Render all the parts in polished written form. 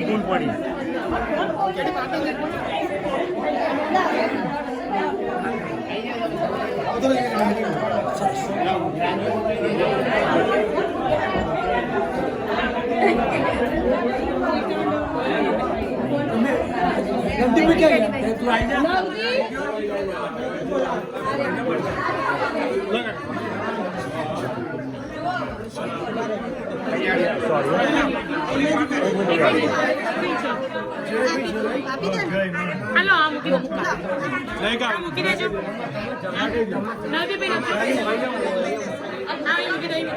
ભૂલ પડી गलती में क्या किया तू आई जा Halo, mungkin buka. Mungkin aja. Nanti beda. Ayo kita ini.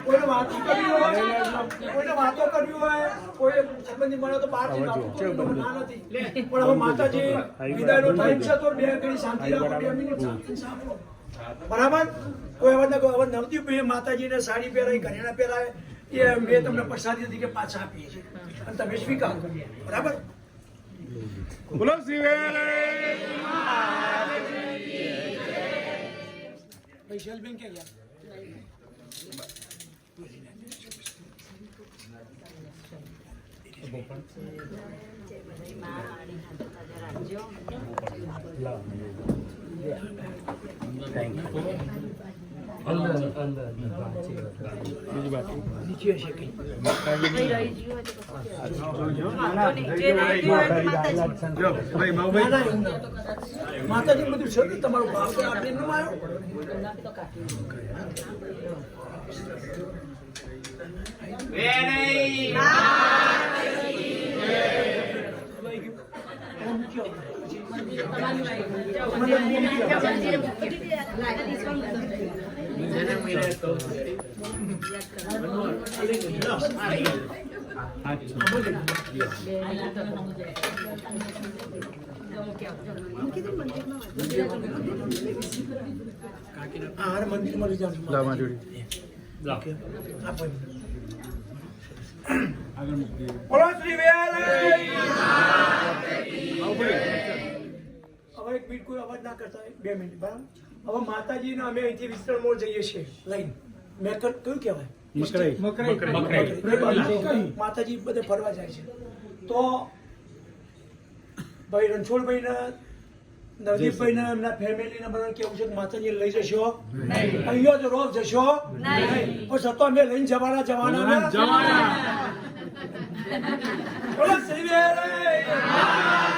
कोई बात करनी हो कोई वातो करनी હોય કોઈ સંબંધી મળે તો બહાર થી વાતો ના નથી પણ હવે માતાજી વિદાયનો ટાઈમ છે તો બે ઘડી શાંતિ રાખો 2 મિનિટ શાંતિ સાંભળો બરાબર કોઈ હવે નવતી પે માતાજીને સાડી પહેરાય ઘરેણા પહેરાય એ મેં તમને પ્રસાદી તરીકે પાછા આપીએ છીએ અને તમે સ્વીકાર કરો બરાબર બોલો શિવે વૈશાલ બેન કે ગયા માતાજી બધું છે તમારું ભાવ તો આપણે ન આવ્યો મંદિરમાં લઈ હવે એક મિનિટ કોઈ અવાજ ના કરતા 2 મિનિટ બરાબર હવે માતાજીને અમે અહીંથી વિસ્તરણ મોડ જઈએ છીએ લઈને મેં કયું કહેવાય માતાજી બધે ફરવા જાય છે તો ભાઈ રણછોડભાઈ ના નવદીપભાઈ ના એમના ફેમિલી ને બધા કેવું છે કે માતાજી લઈ જશો અહીંયા જ રોજ જશો પણ છતાં અમે લઈને જવાના બોલો શ્રી ભાઈ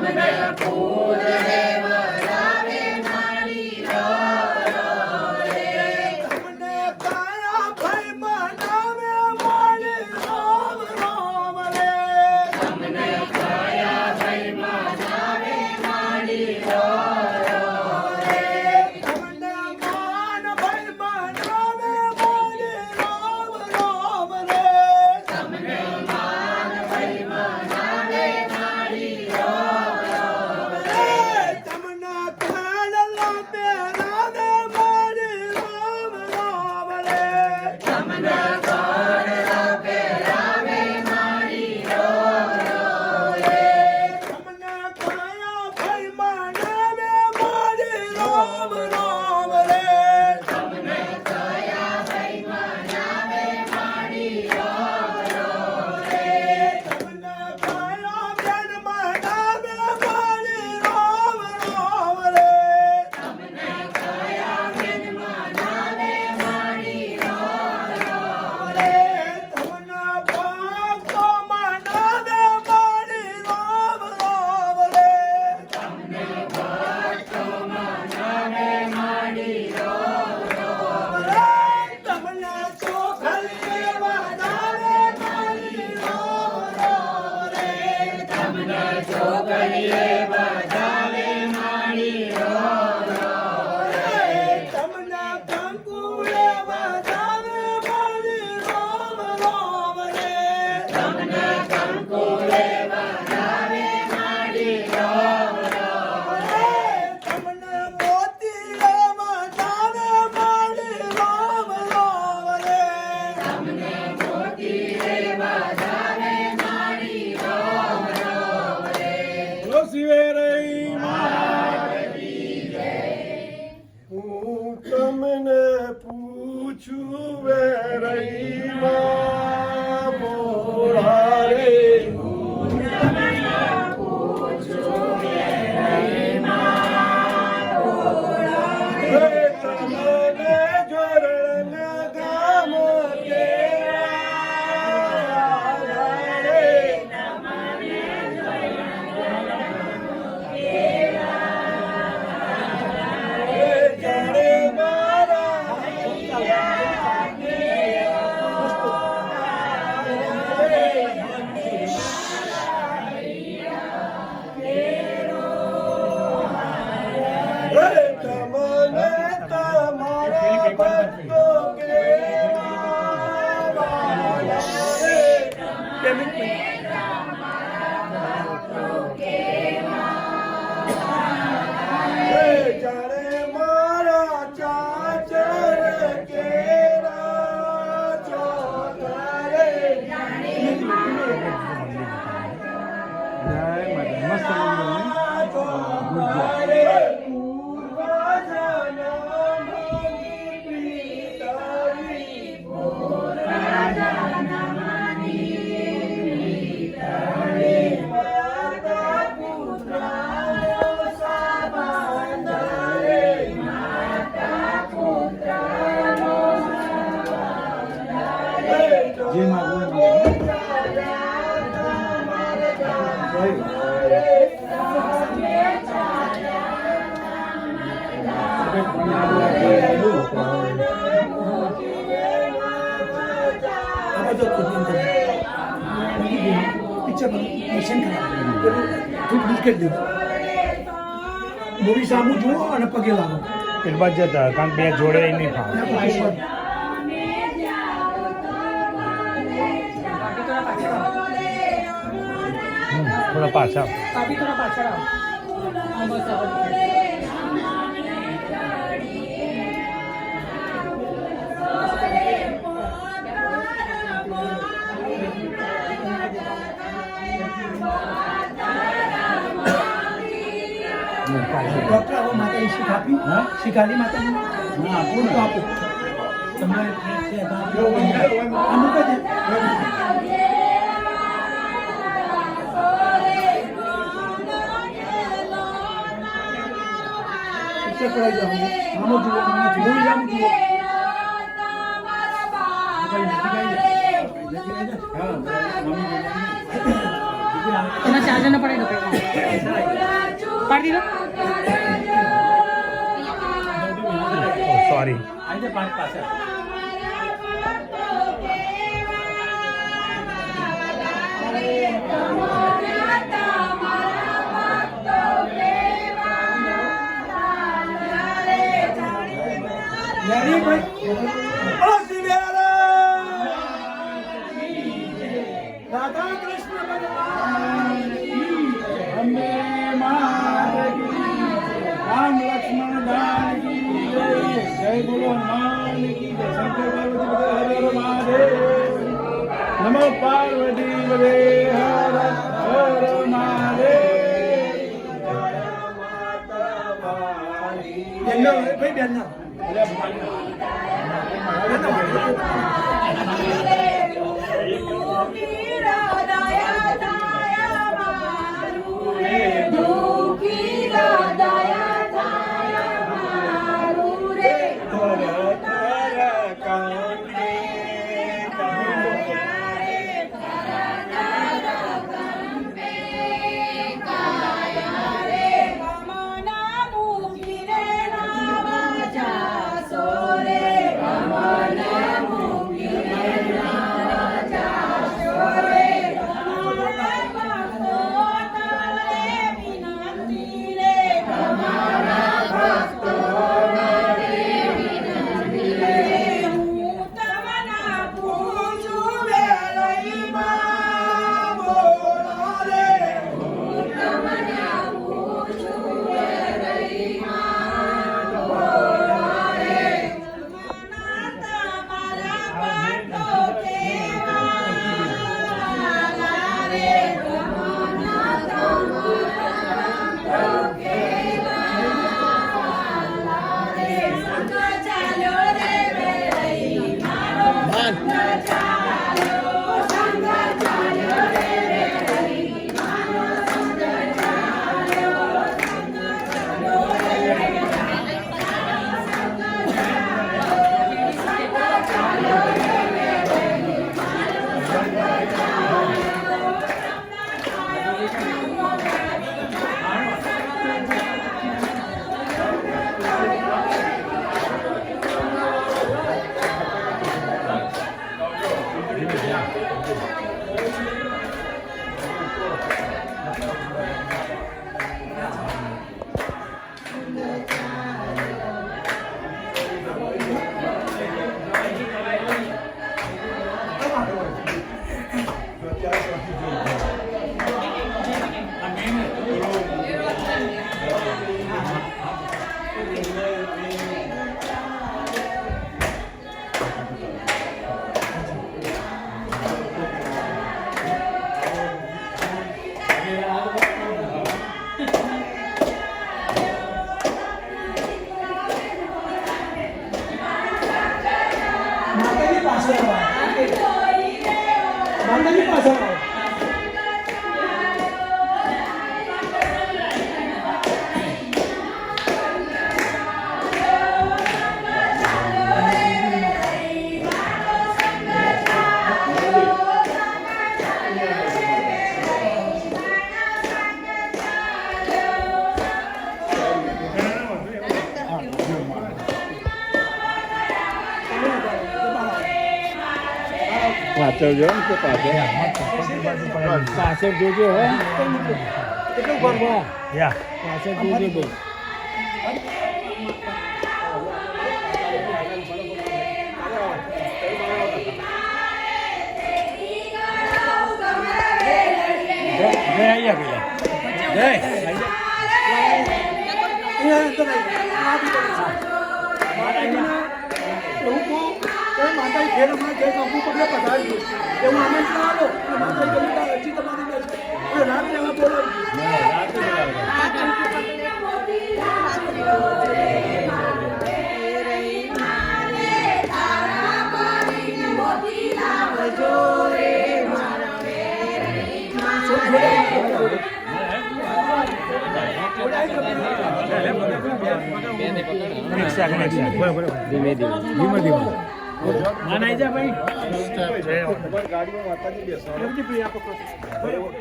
તમને કયા ભાઈ મનાવે મારી રામ રામ રે તમને કયા ભાઈ મનાવે મારી રામ રે તમને માન ભાઈ મનાવે મારી રામ રામ રે તમને માન ભાઈ મનાવે મારી રામ રે તમને કાન લાપે રામે મારી રામ રામ રે તમને કાન લાપે રામે મારી રામ રામ રે તમને કાયા ભાઈ મનાવે મારી રામ રામ રે તમને કાયા ભાઈ મનાવે મારી રામ રામ રે તમને કાયા બેન મનાવે મારી રામ રામ રે તમને કાયા બેન મનાવે મારી રામ રામ રે તમને ભક્તો મનાવે મારી રામ રામ રે તમને ભક્તો મનાવે મારી રામ રામ રે તમને ચોખલી વધારે મારી રામ રામ રે તમને ચોખલી વધારે મારી રામ રામ રે તમને કંકુએ વધારે મારી રામ રામ રે તમને કંકુએ વધારે મારી રામ રામ રે તમને મોતીએ વધારે મારી રામ રામ રે તમને મોતીએ વધારે મારી રામ રામ રે બોલો શિવે હું તમને પૂછું વે રહી મોરા રે તમને જોરણ ગામ કેરા રે જાણે મારા તમને તમારા ભક્તો જાણે મારા ચાચર કેરા ચોધારે મૂવી સામું જુઓ અને પગે લાગો એક બાદ જતા કારણ બે જોડે નહીં ફાવે થોડા પાછા ડોક્ટર આવો માતાજી શીખ આપી શીખ આલી માતાજી આપું તો આપો તમને અમુક જ પીછે પડાઈ જાઓ આમો જુઓ મૂવી જામ જુઓ એના ચાર્જર ન પડે પાડી દીધો સોરી આજે પાંચ પાસે રાધા કૃષ્ણ ભગવાન અંબે માત કી રામ લક્ષ્મણ દાન કી જય જય બોલો હનુમાન કી જય શંકર પાર્વતી હર હર મહાદેવ નમો પાર્વતી પદે હર હર મહાદેવ બેનો ભાઈ બેનો માતાજી પાસે આવો પાછળ જો ને પાછળ જોજો હો કેટલું ભરવા યા પાછળ જોજો બહુ જય આયા પેલા જય માતાજી ફેર હમણાં ઘેર કંકુ પગલે પધારી એવું આમંત્રણ આવો માતાજી ગમે ત્યાં અરજી તમારી રાત રહેવા ધીમે ધીમે માન આવી જા ભાઈ તમારી ગાડીમાં માતાજી બેસાડો. નવજીભાઈ આપો કરો.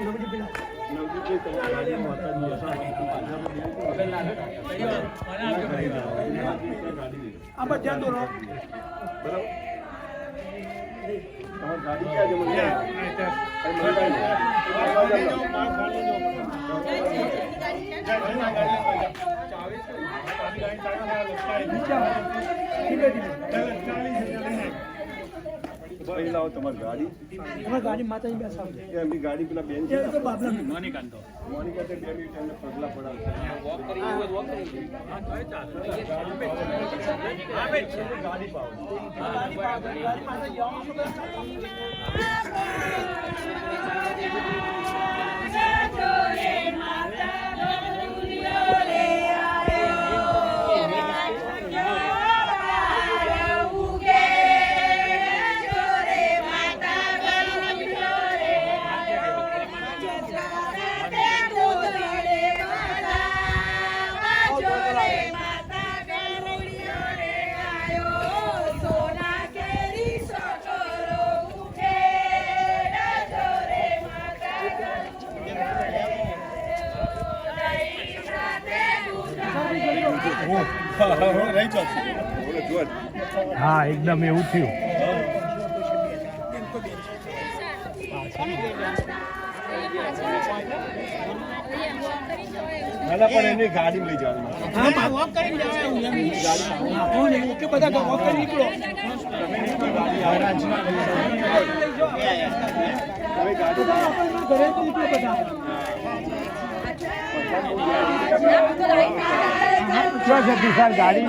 નવજીભાઈ નવજીભાઈ તમારી ગાડીમાં માતાજી બેસાડો. આમાં ધ્યાન દોરો. બરાબર. તમારી ગાડી ક્યાં લાવો તમારી ગાડી. તમારી ગાડી માતાજી બેસાડો. એમની ગાડી પેલા બેન એ તો બાબલા મોનિકા તો 2 મિનિટ એમને પગલા પડાવશે. ગાડી પાવો. હા એકદમ એવું થયું પણ એની ગાડી લઈ જવાની. હા વોક કરીને જવાય. ઓકે બધા વોક કરી નીકળો. ઘરે નીકળો બધા. ક્યાં છે વિશાલ ગાડી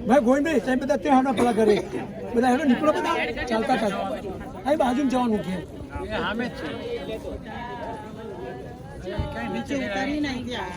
ભાઈ ગોવિંદભાઈ સાહેબ બધા ત્યાં હમણાં પેલા ઘરે બધા હેડો નીકળો બધા ચાલતા ચાલતા અહીં બાજુ જવાનું કે સામે જ છે નીચે ઉતારી નહીં ગયા.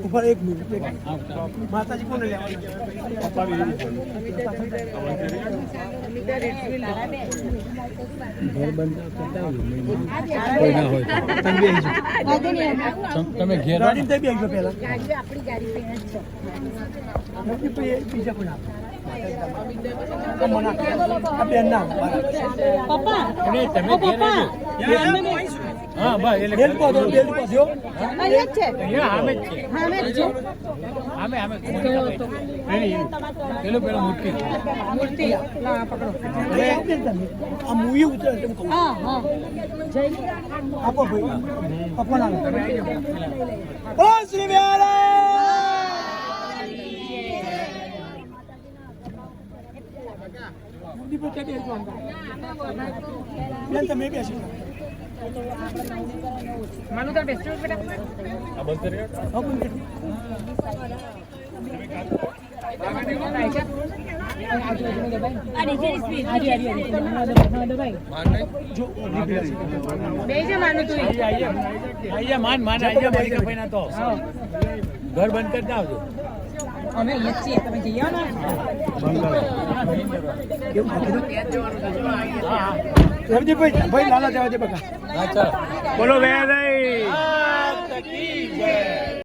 ઉપર એક મિનિટ માતાજી કોને તમે ઘેર ગાડી તે બી આવી પેલા આપણી ગાડી પહેલા જ છે. બીજા કોઈ પપ્પા તમે ઘેર હા ભાઈ એટલે બેલ પો દો અહીંયા જ છે. અહીંયા આમે જ છે હા મેં છે આમે આમે પેલું પેલું મૂર્તિ મૂર્તિ ના પકડો. આ મૂવી ઉતરે છે હા હા જય આપો ભાઈ આપો ના ઓ શ્રી વેલા બેન તમે બેસી માનું તો બેસ્ટ બેટા આ બંધ કરી ઘર બંધ કરતા આવજો અમે અહીંયા જ છીએ તમે જઈ આવો ને રવજીભાઈ ભાઈ લાલા જવા દે બકા હા ચાલો બોલો વેરાઈ કી જય